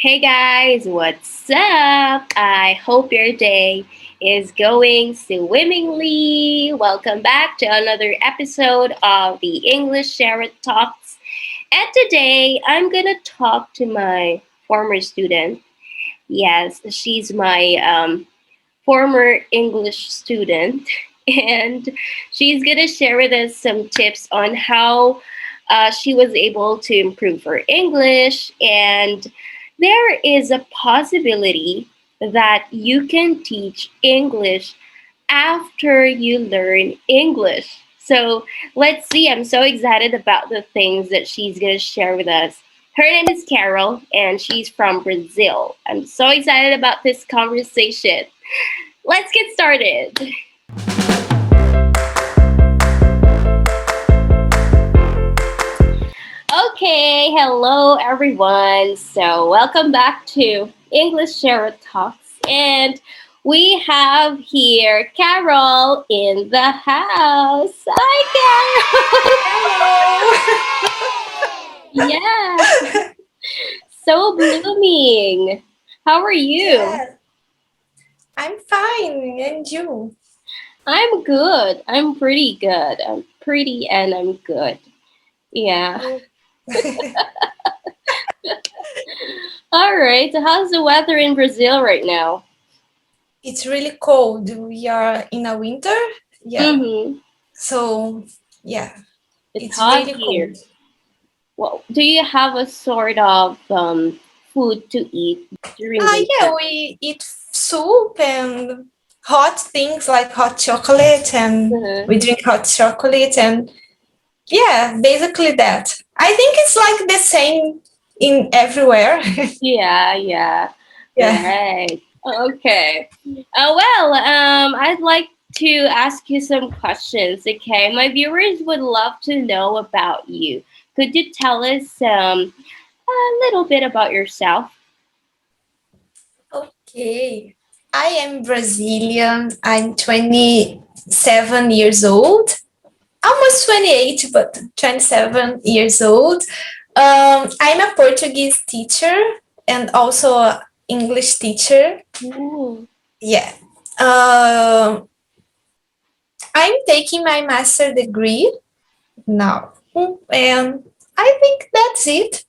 Hey guys, what's up? I hope your day is going swimmingly. Welcome back to another episode of the ENGLISHERA Talks. And today I'm gonna talk to my former student. Yes, she's my former English student, and she's gonna share with us some tips on how she was able to improve her English. And there is a possibility that you can teach English after you learn English. So let's see. I'm so excited about the things that she's going to share with us. Her name is Carol, and she's from Brazil. I'm so excited about this conversation. Let's get started. Okay, hello everyone. So, welcome back to English Share Talks. And we have here Carol in the house. Hi, Carol. Yeah, so blooming. How are you? Yes, I'm fine. And you? I'm good. I'm pretty good. I'm pretty and I'm good. Yeah. Mm. All right. So, how's the weather in Brazil right now? It's really cold. We are in a winter. Yeah. Mm-hmm. So, yeah, It's it's hot really here. cold. Well, do you have a sort of food to eat during Yeah, winter? we eat soup and hot things like hot chocolate, and Uh-huh. we drink hot chocolate, and yeah, basically that. I think it's like the same in everywhere. Yeah, yeah. Yeah. Right. Okay. I'd like to ask you some questions. Okay, my viewers would love to know about you. Could you tell us a little bit about yourself? Okay. I am Brazilian. I'm 27 years old. Almost 28, but 27 years old. I'm a Portuguese teacher and also an English teacher. Ooh. Yeah. Um, I'm taking my master degree now. And I think that's it.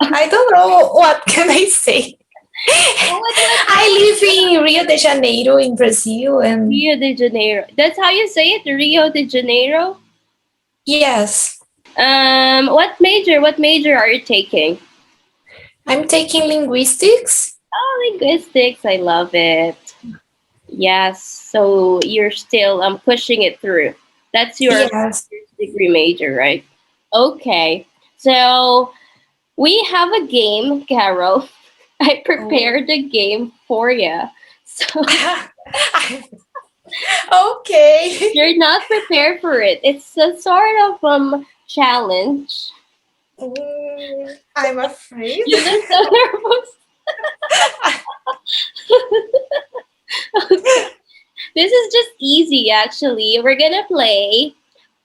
I don't know what can I say. I live in Rio de Janeiro in Brazil, and Rio de Janeiro. That's how you say it, Rio de Janeiro. yes, What major? What major are you taking? I'm taking linguistics. Oh, linguistics. I love it. Yes. So you're still pushing it through. That's your Yes. master's degree major, right? Okay. So we have a game, Carol. I Oh. prepared a game for you. So Okay. you're not prepared for it. It's a sort of challenge. I'm afraid. You look so nervous. Okay. This is just easy actually. We're gonna play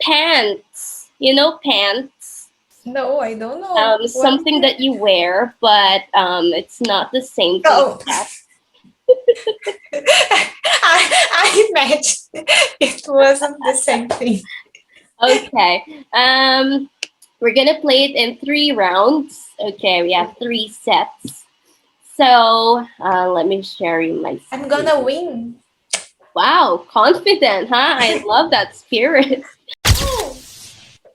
pants. You know pants. No, I don't know what is Something it. that you wear, but it's not the same thing Oh, as that. I imagined it wasn't the same thing. Okay. We're gonna play it in 3 rounds. Okay, we have 3 sets. So let me share you my I'm screen. gonna win. Wow, confident, huh? I love that spirit. Oh,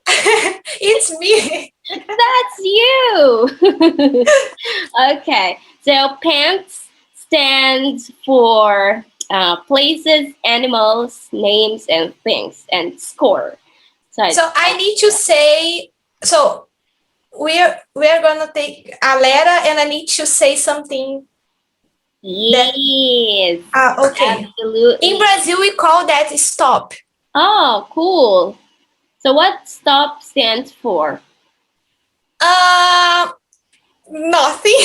it's me. That's you. Okay, so pants stands for places, animals, names, and things, and score. So So it's I need to say. So we're gonna take a letter, and I need to say something that. yes, Okay. In absolutely. Brazil, we call that stop. Oh, cool. So what stop stands for? Uh, Nothing.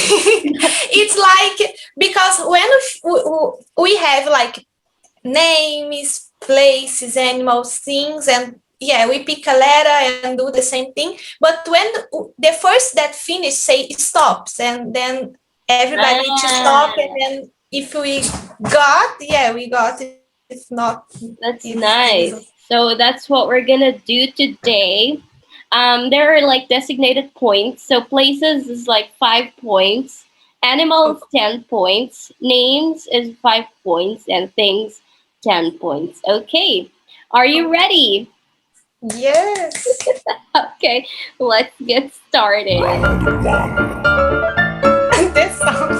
It's like because when we have like names, places, animals, things, and yeah, we pick a letter and do the same thing. But when the first that finish say stops, and then everybody need to stop, and Ah, then if we got, yeah, we got. If not, it's that's easy. nice. So that's what we're gonna do today. There are like designated points. So places is like 5 points, animals 10 points, names is 5 points, and things 10 points. Okay, are you ready? Yes. Okay, let's get started. Round one. This sounds.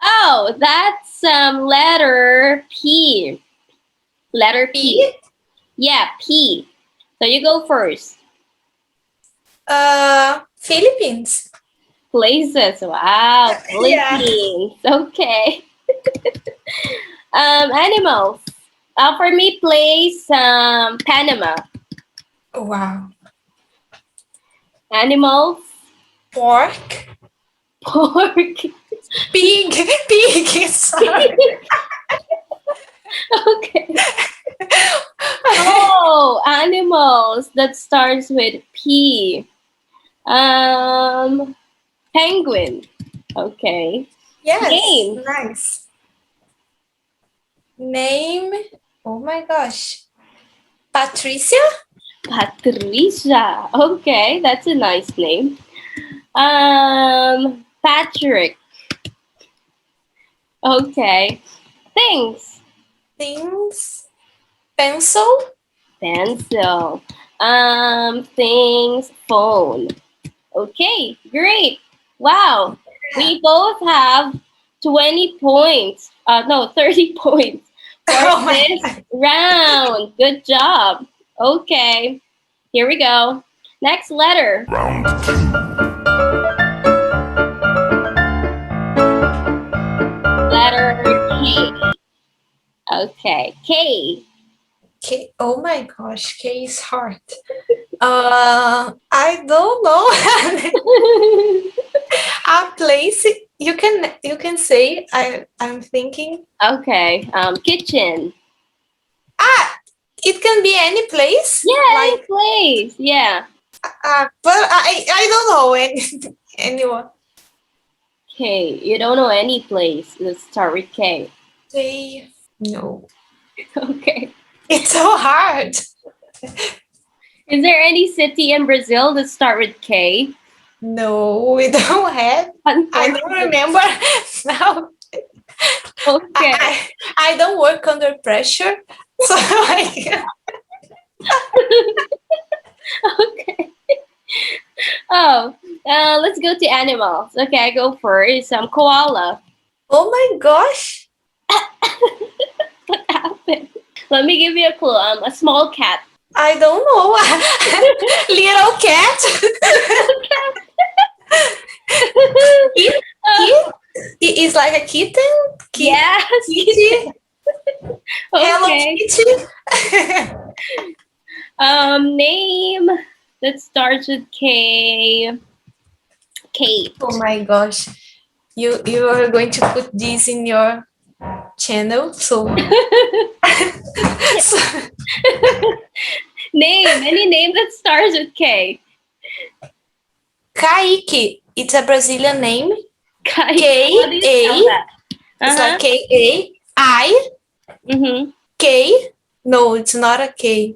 Oh, that's letter P. Letter P. P. Yeah, P. So you go first. Philippines. Places. Wow, Yeah. Philippines. Okay. Animals. For me, place Panama. Wow. Animals. Pork. Pork. Pig. Pig. Sorry. Okay. Oh, animals that starts with P. Penguin. Okay. Yes. Name. Nice. Name. Oh my gosh. Patricia. Patricia. Okay, that's a nice name. Patrick. Okay. Things. Things. Pencil. Pencil. Things. Phone. Okay, great. Wow. We both have 20 points. No, 30 points for Oh my this god. round. Good job. Okay, here we go. Next letter. Round two. Letter K. Okay, K. K. Oh my gosh. K is hard. I don't know. A place. You can say. I'm thinking. Okay, kitchen. Ah, it can be any place. Yeah, any Like. place. Yeah. But I don't know anyone. Okay, you don't know any place. Let's start with K. Say no. Okay. It's so hard. Is there any city in Brazil that start with K? No, we don't have. I don't Unfortunately. remember now. Okay. I don't work under pressure, so I. Okay. Oh, let's go to animals. Okay, I go first. Koala. Oh my gosh! What happened? Let me give you a clue. A small cat. I don't know. Little cat. Kit, Oh, kit. It is like a kitten. yes. Kitty. Hello Okay. Kitty. Name that starts with K. Kate. Oh my gosh! You are going to put this in your channel, so. So Name. Any name that starts with K. Kaique. It's a Brazilian name. Kite. K How do you spell A. that? It's like Uh-huh. K-A-I. Mm-hmm. K. No, it's not a K.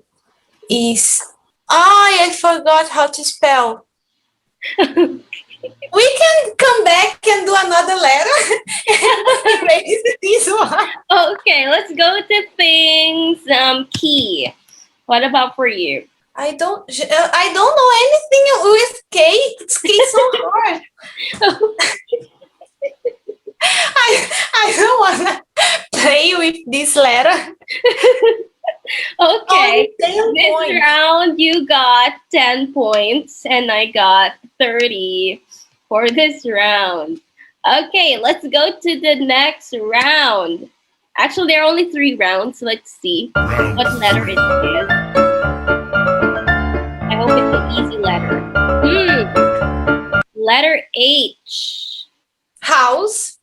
Is. I forgot how to spell. We can come back and do another letter and erase this one. Okay, let's go to things. Key. What about for you? I don't know anything with K. It's K so hard. I don't wanna play with this letter. Okay. Only 10 This points. round you got 10 points and I got 30 for this round. Okay, let's go to the next round. Actually, there are only 3 rounds, so let's see what letter it is. I hope it's an easy letter. Letter H. House.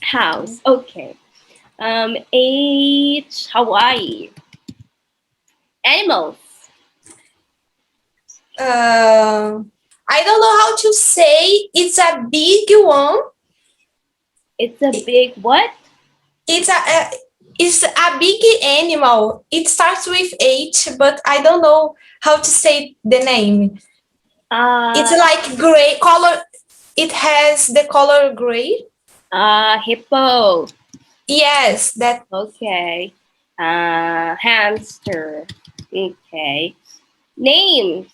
House. Okay. H. Hawaii. Animals. I don't know how to say. It's a big one. It's a big what? It's a big animal. It starts with H, but I don't know how to say the name. It's Uh, like gray color. It has the color gray. Hippo. Yes, that. Okay. Hamster. Okay. Names.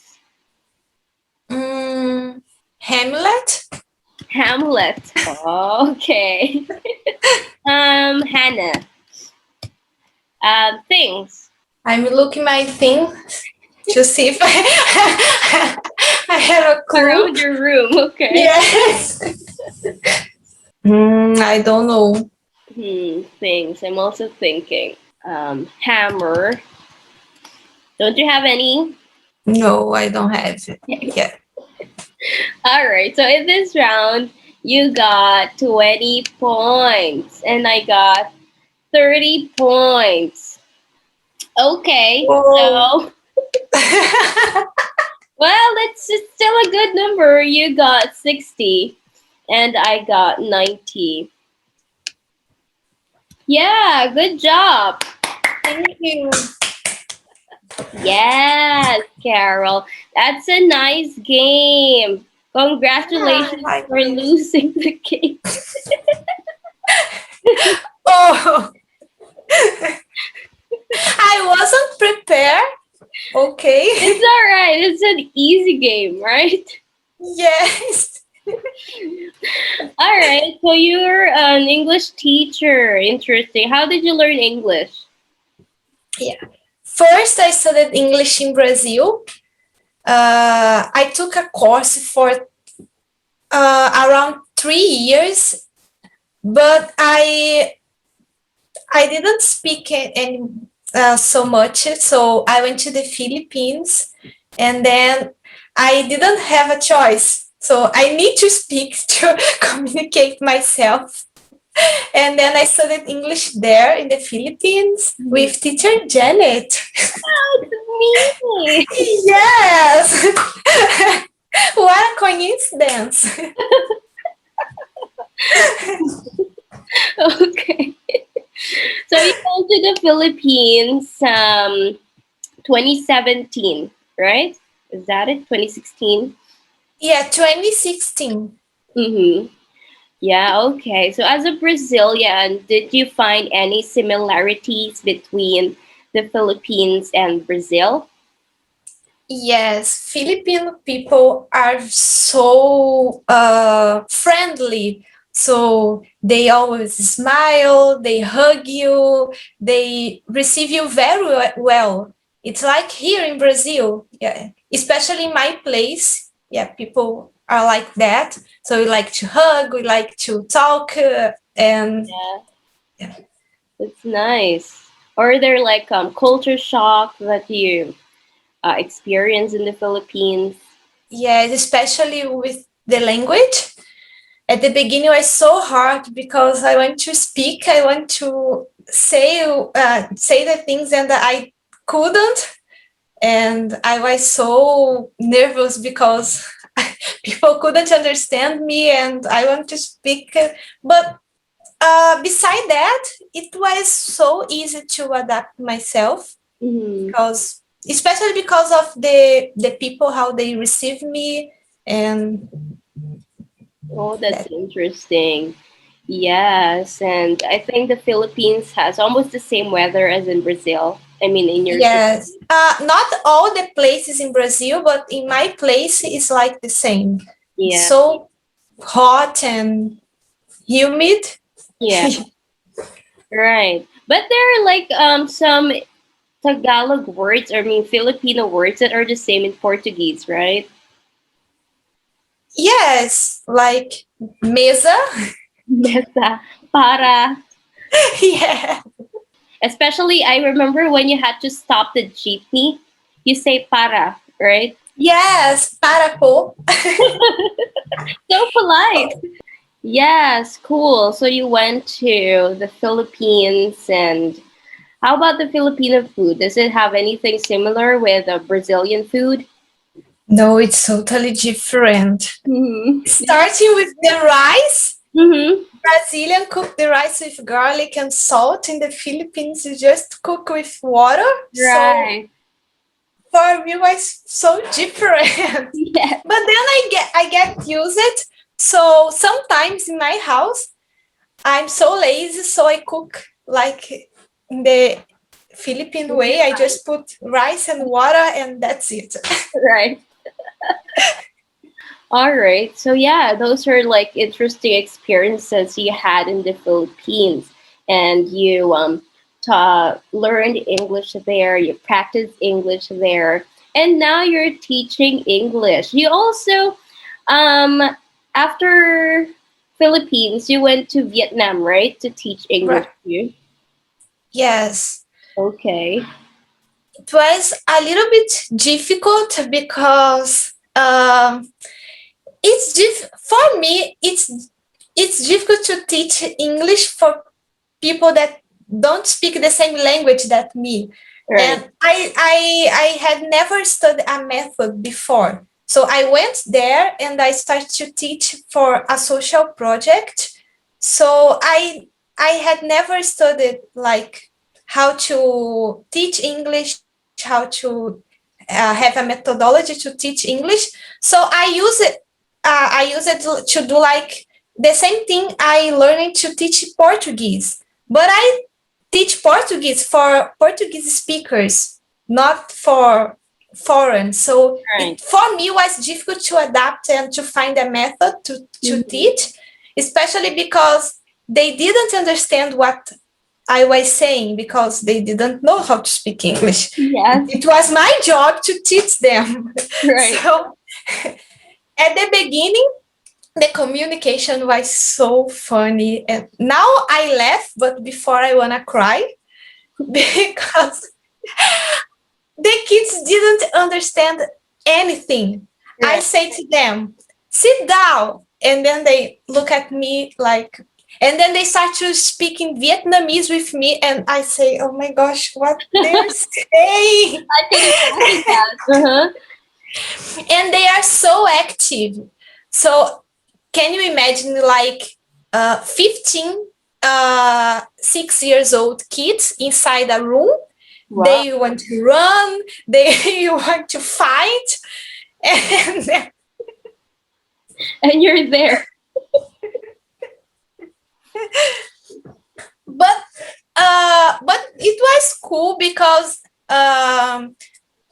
Hamlet. Hamlet. Okay. Hannah. Things. I'm looking my thing to see if I have a clue. Around your room. Okay. Yes. I don't know. Things. I'm also thinking. Hammer. Don't you have any? No, I don't have it. Yeah. All right. So in this round, you got 20 points, and I got 30 points. Okay. Oh. So, well, it's still a good number. You got 60, and I got 90. Yeah, good job. Thank you. Yes, Carol. That's a nice game. Congratulations I for losing the game. Oh, I wasn't prepared. Okay. It's all right. It's an easy game, right? Yes. All right. So you're an English teacher. Interesting. How did you learn English? Yeah. First, I studied English in Brazil. I took a course for around 3 years, but I didn't speak any so much. So I went to the Philippines, and then I didn't have a choice. So I need to speak to communicate myself. And then I studied English there in the Philippines with teacher Janet. Oh, it's me. Yes. What a coincidence. Okay. So you went to the Philippines 2017, right? Is that it? 2016? Yeah, 2016. Mm-hmm. Yeah, okay. So as a Brazilian, did you find any similarities between the Philippines and Brazil? Yes, Filipino people are so friendly. So they always smile, they hug you, they receive you very well. It's like here in Brazil, yeah, especially in my place. Yeah, people are like that. So we like to hug, we like to talk, and Yeah, yeah. it's nice. Or there like culture shock that you experience in the Philippines? Yes, especially with the language. At the beginning, it was so hard because I want to speak, I want to say the things, and I couldn't, and I was so nervous because people couldn't understand me, and I want to speak. But beside that, it was so easy to adapt myself Mm-hmm. because, especially because of the people, how they receive me, and Oh, that's that. interesting. Yes, and I think the Philippines has almost the same weather as in Brazil. I mean, in your city. Yes, not all the places in Brazil, but in my place, it's like the same. It's Yeah, so hot and humid. yeah, right. But there are like some Tagalog words, or I mean Filipino words that are the same in Portuguese, right? Yes, like mesa. Mesa, para. Yeah. Especially, I remember when you had to stop the jeepney, you say para, right? Yes, para po. So polite. Yes, cool. So you went to the Philippines, and how about the Filipino food? Does it have anything similar with Brazilian food? No, it's totally different. Mm-hmm. Starting with the rice, Mm-hmm. Brazilian cook the rice with garlic and salt. In the Philippines, you just cook with water. So Right. for me, it was so different. Yeah. But then I get used it. So sometimes in my house, I'm so lazy, so I cook like in the Philippine way. I just put rice and water, and that's it. Right. All right. So yeah, those are like interesting experiences you had in the Philippines, and you learned English there. You practiced English there, and now you're teaching English. You also, um, after Philippines, you went to Vietnam, right, to teach English Right. too. Yes. Okay. It was a little bit difficult because for me it's difficult to teach English for people that don't speak the same language that me. Right. And I had never studied a method before. So I went there and I started to teach for a social project. So I had never studied like how to teach English, how to have a methodology to teach English. So I use it to do like the same thing I learned to teach Portuguese, but I teach Portuguese for Portuguese speakers, not for foreign. So Right. it for me was difficult to adapt and to find a method to Mhm. teach, especially because they didn't understand what I was saying because they didn't know how to speak English. Yes. It was my job to teach them. Right. So at the beginning, the communication was so funny. And now I laugh, but before I want to cry because the kids didn't understand anything. I Right. say to them, sit down. And then they look at me like, and then they start to speak in Vietnamese with me. And I say, oh my gosh, what they're saying. I can imagine that. Uh-huh. And they are so active. So can you imagine like 15 6 years old kids inside a room? Wow. They want to run, they want to fight. And And you're there. but but it was cool because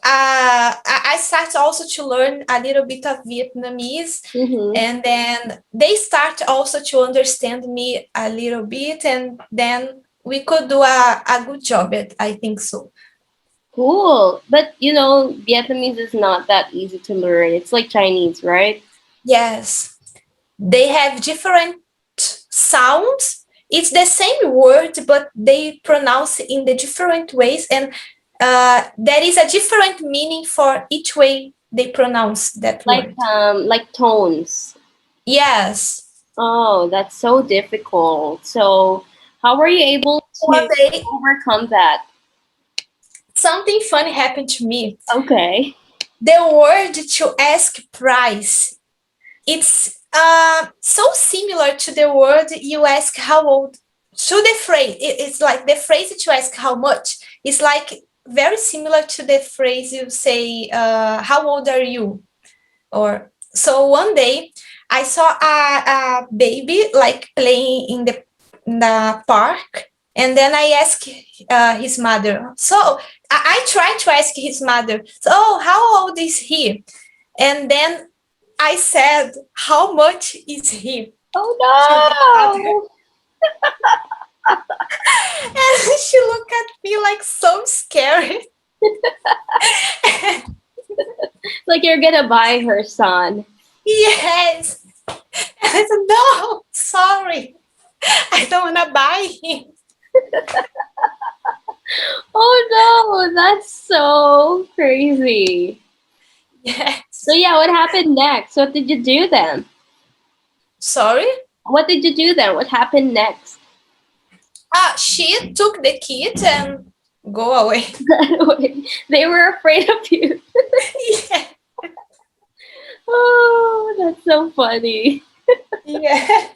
I started also to learn a little bit of Vietnamese, Mm-hmm. and then they start also to understand me a little bit, and then we could do a good job at, I think so. Cool. But Vietnamese is not that easy to learn. It's like Chinese, right? Yes, they have different sounds. It's the same word, but they pronounce it in the different ways, and there is a different meaning for each way they pronounce that word. Like tones. Yes. Oh, that's so difficult. So, how were you able One to day, overcome that? something funny happened to me. Okay. The word to ask price, it's so similar to the word you ask how old. To the phrase, it's like the phrase to ask how much. It's like very similar to the phrase you say, how old are you? Or so one day I saw a baby like playing in the park, and then I asked his mother. So I tried to ask his mother. So how old is he? And then I said, how much is he? To the mother. Oh And she looked at me like so scary. no! Like you're gonna buy her son. Yes. And I said, no, sorry. I don't want to buy him. Oh no, that's so crazy. So Yes. yeah, what happened next? What did you do then? Sorry? What did you do then? What happened next? She took the kid and go away. They were afraid of you. Yeah. Oh, that's so funny. Yeah.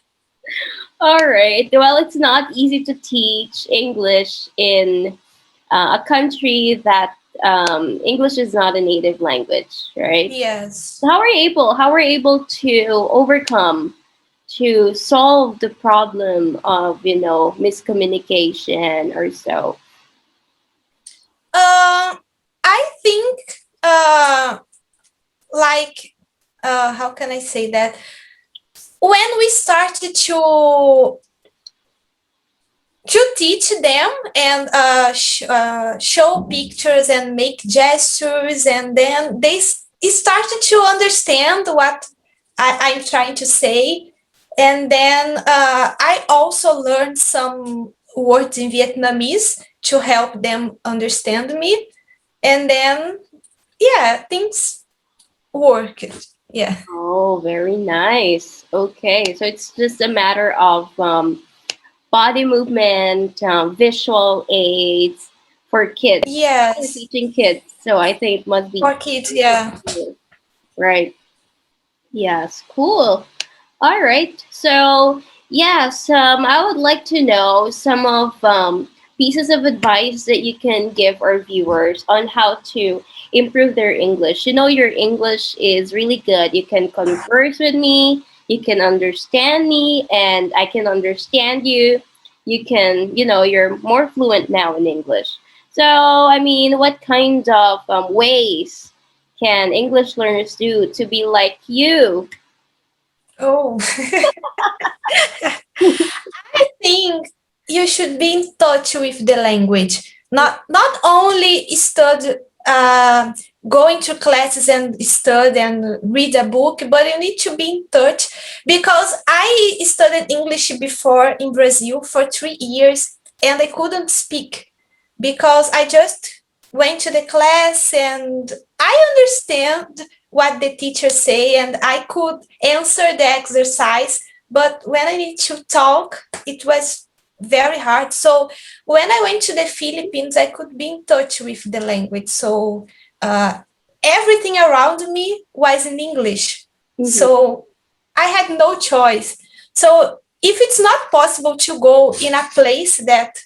All right. Well, it's not easy to teach English in a country that English is not a native language, right? Yes. So how were you able to overcome to solve the problem of miscommunication or so? I think like how can I say that? When we started to teach them and show pictures and make gestures, and then they started to understand what I'm trying to say. And then I also learned some words in Vietnamese to help them understand me. And then, yeah, things worked. Yeah. Oh, very nice. Okay, so it's just a matter of body movement, visual aids for kids. You're Yes. teaching kids, so I think it must be For kids, yeah. easy, right? Yes, cool. All right. So, yes, I would like to know some of pieces of advice that you can give our viewers on how to improve their English. You know, your English is really good. You can converse with me, you can understand me, and I can understand you. You can, you're more fluent now in English. So, I mean, what kind of ways can English learners do to be like you? Oh. I think you should be in touch with the language. Not only study, going to classes and study and read a book, but you need to be in touch, because I studied English before in Brazil for 3 years and I couldn't speak because I just went to the class and I understand what the teacher say and I could answer the exercise, but when I need to talk, it was very hard. So when I went to the Philippines, I could be in touch with the language. So uh, everything around me was in English. Mhm. So I had no choice. So if it's not possible to go in a place that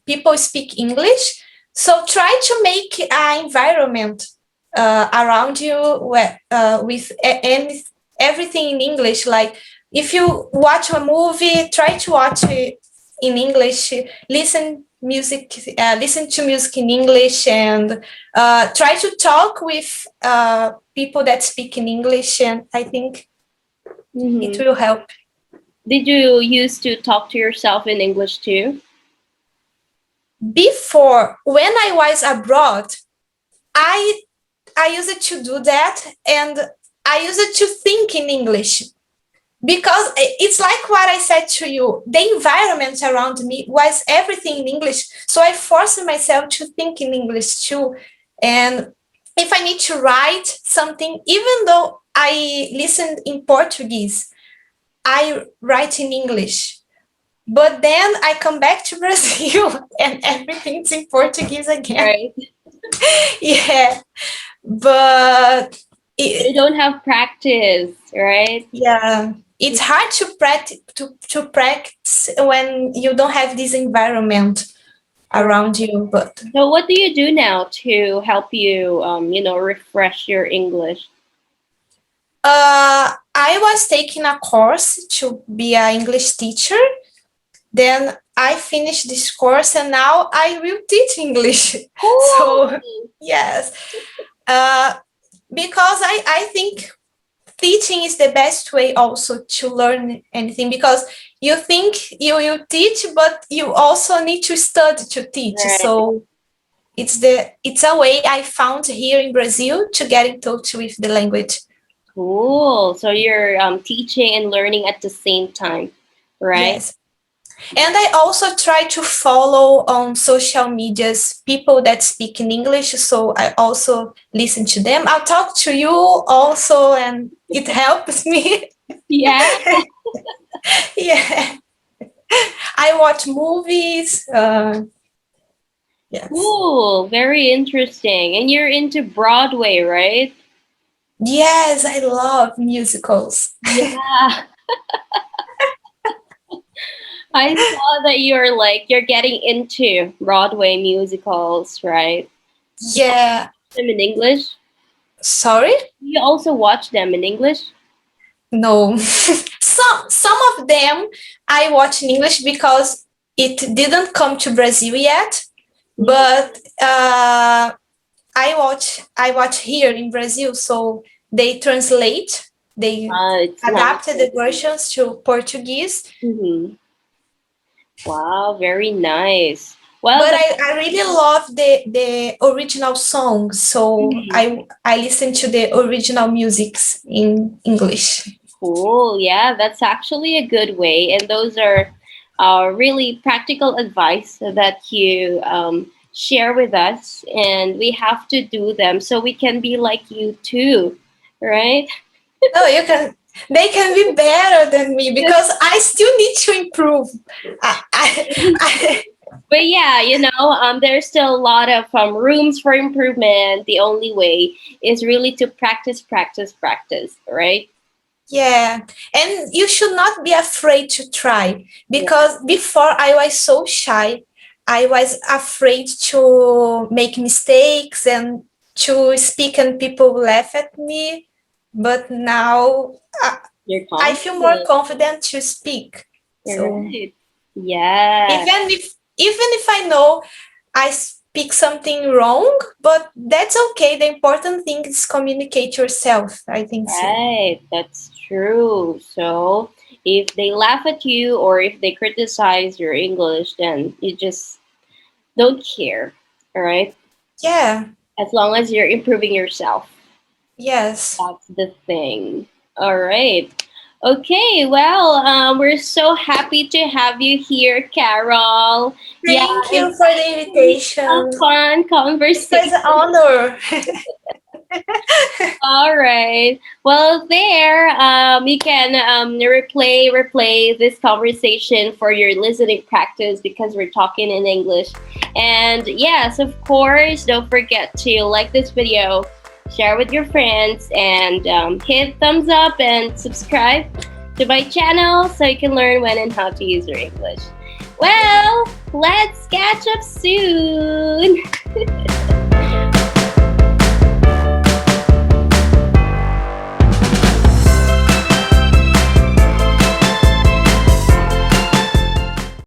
people speak English, so try to make an environment around you with everything in English. Like if you watch a movie, try to watch it in English. Listen to music in English, and try to talk with people that speak in English. And I think it Mhm. will help. Did you used to talk to yourself in English too? Before, when I was abroad, I I used to do that, and I used to think in English, because it's like what I said to you. The environment around me was everything in English, so I forced myself to think in English too. And if I need to write something, even though I listened in Portuguese, I write in English. But then I come back to Brazil and everything's in Portuguese again. Right. Yeah, but You it, don't have practice, right? yeah, it's hard to practice when you don't have this environment Right. around you. But So what do you do now to help you, refresh your English? I was taking a course to be an English teacher. Then I finished this course, and now I will teach English. Cool. So yes, uh, because I think teaching is the best way also to learn anything, because you think you teach, but you also need to study to teach. Right. So it's a way I found here in Brazil to get in touch with the language. Cool. So you're teaching and learning at the same time, right? Yes. And I also try to follow on social medias people that speak in English. So I also listen to them. I'll talk to you also, and it helps me. Yeah. Yeah. I watch movies. Yes. Cool. Very interesting. And you're into Broadway, right? Yes, I love musicals. Yeah. I saw that you're getting into Broadway musicals, right? Do you Yeah. watch them in English? Sorry? Do you also watch them in English? No. Some of them I watch in English because it didn't come to Brazil yet. Mhm. But I watch here in Brazil, so they translate, they It's adapted the nice. versions to Portuguese. Hmm. Wow, very nice. Well, But that's I really love the original songs, so mhm. I listen to the original musics in English. Cool. Yeah, that's actually a good way. And those are really practical advice that you share with us. And we have to do them so we can be like you too, right? No, you can. They can be better than me because I still need to improve. I But yeah, there's still a lot of rooms for improvement. The only way is really to practice, practice, practice, right? Yeah, and you should not be afraid to try Yeah. because before I was so shy. I was afraid to make mistakes and to speak, and people laugh at me. But now You're I feel more confident. confident to speak. You're So right. Yeah. even if I know I speak something wrong, but that's okay. The important thing is communicate yourself. I think so. Right, that's true. So if they laugh at you or if they criticize your English, then you just don't care. All right. Yeah. As long as you're improving yourself, Yes. that's the thing. All right. Okay. Well, we're so happy to have you here, Carol. Yeah, Thank you it's for the actually a invitation. fun It was conversation. an honor. All right. Well, there, you can replay this conversation for your listening practice because we're talking in English. And yes, of course, don't forget to like this video, share with your friends, and hit thumbs up and subscribe to my channel so you can learn when and how to use your English. Well, let's catch up soon.